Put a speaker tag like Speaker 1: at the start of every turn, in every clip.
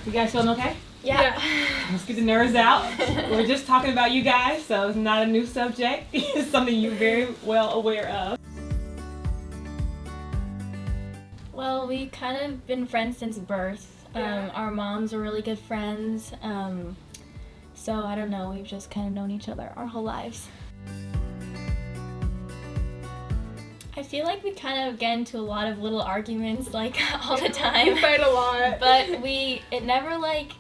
Speaker 1: You guys feeling okay?
Speaker 2: Yeah.
Speaker 1: Let's get the nerves out. We're just talking about you guys, so it's not a new subject. It's something you're very well aware of.
Speaker 2: Well, we kind of been friends since birth.
Speaker 1: Yeah.
Speaker 2: Our moms were really good friends. So I don't know, we've just kind of known each other our whole lives. I feel like we kind of get into a lot of little arguments like all the time.
Speaker 3: We fight a lot.
Speaker 2: But it never like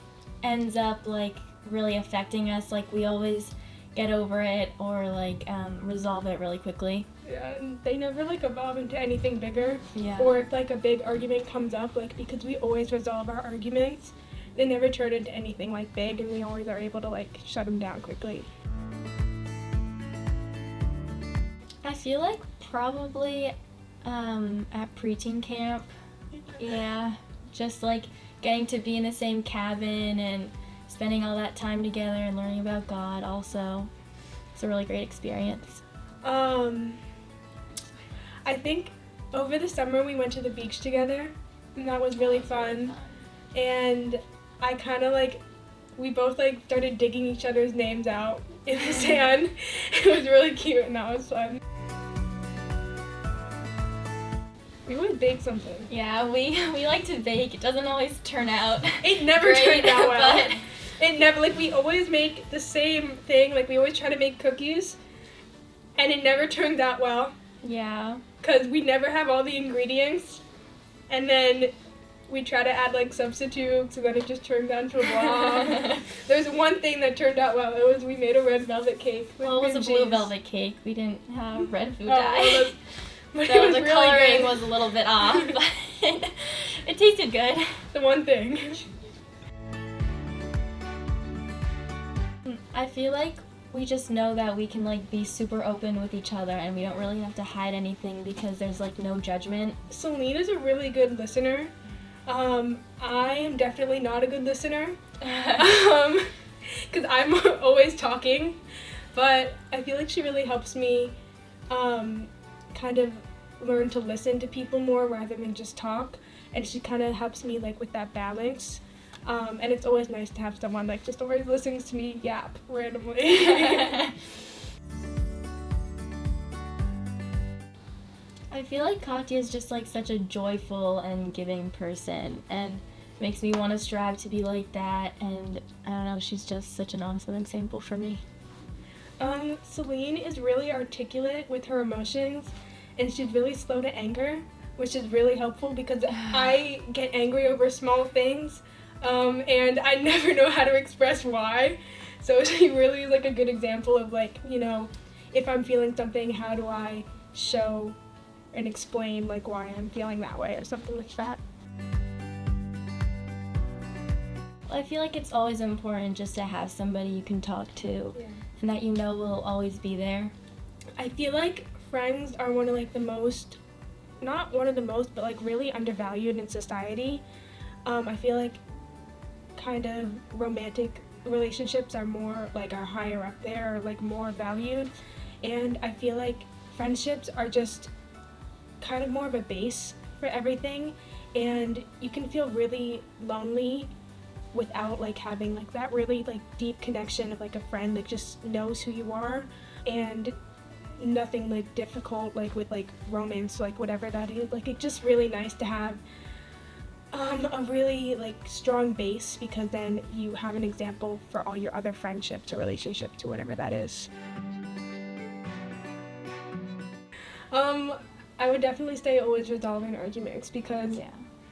Speaker 2: ends up like really affecting us. Like we always get over it or like resolve it really quickly.
Speaker 3: Yeah, and they never like evolve into anything bigger.
Speaker 2: Yeah.
Speaker 3: Or if like a big argument comes up, like because we always resolve our arguments, they never turn into anything like big, and we always are able to like shut them down quickly.
Speaker 2: I feel like probably at preteen camp. Yeah, just like getting to be in the same cabin and spending all that time together and learning about God also. It's a really great experience.
Speaker 3: I think over the summer we went to the beach together, and that was really fun. And I kind of like, we both like started digging each other's names out in the sand. It was really cute, and that was fun. We would bake something.
Speaker 2: Yeah, we like to bake. It doesn't always turn out.
Speaker 3: It never
Speaker 2: great,
Speaker 3: turned out well.
Speaker 2: but-
Speaker 3: It never, like, we always make the same thing. Like, we always try to make cookies, and it never turns out well
Speaker 2: Yeah.
Speaker 3: because we never have all the ingredients. And then we try to add, like, substitutes, and then it just turned down to a blob. There's one thing that turned out well. It was we made a red velvet cake. With
Speaker 2: Well, it was a
Speaker 3: cream
Speaker 2: blue
Speaker 3: cheese.
Speaker 2: velvet cake. We didn't have red food
Speaker 3: Oh,
Speaker 2: dye.
Speaker 3: well, but
Speaker 2: So
Speaker 3: it was
Speaker 2: the
Speaker 3: really
Speaker 2: coloring
Speaker 3: good.
Speaker 2: was a little bit off, but it tasted good.
Speaker 3: The one thing.
Speaker 2: I feel like we just know that we can like be super open with each other and we don't really have to hide anything because there's like no judgment.
Speaker 3: Celine is a really good listener. I am definitely not a good listener. Because I'm always talking, but I feel like she really helps me kind of learn to listen to people more rather than just talk, and she kind of helps me like with that balance, and it's always nice to have someone like just always listens to me yap randomly.
Speaker 2: I feel like Katya is just like such a joyful and giving person and makes me want to strive to be like that, and I don't know, she's just such an awesome example for me.
Speaker 3: Celine is really articulate with her emotions, and she's really slow to anger, which is really helpful because I get angry over small things, and I never know how to express why. So she really is like a good example of like, you know, if I'm feeling something, how do I show and explain like why I'm feeling that way or something like that.
Speaker 2: I feel like it's always important just to have somebody you can talk to and that you know will always be there.
Speaker 3: I feel like friends are one of like the most, not one of the most, but like really undervalued in society. I feel like kind of romantic relationships are more like are higher up there or like more valued, and I feel like friendships are just kind of more of a base for everything, and you can feel really lonely without like having like that really like deep connection of like a friend that just knows who you are, and nothing like difficult like with like romance, like whatever that is. Like it's just really nice to have a really like strong base, because then you have an example for all your other friendships or relationships or whatever that is. I would definitely say always resolving arguments, because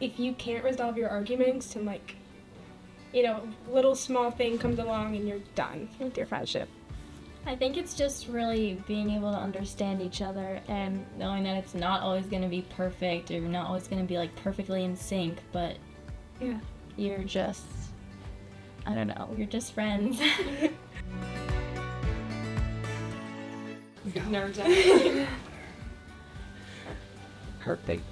Speaker 3: if you can't resolve your arguments and like, you know, little small thing comes along and you're done with your friendship.
Speaker 2: I think it's just really being able to understand each other and knowing that it's not always going to be perfect or not always going to be like perfectly in sync, but you're just, I don't know, you're just friends.
Speaker 1: Nerves out.
Speaker 4: Perfect.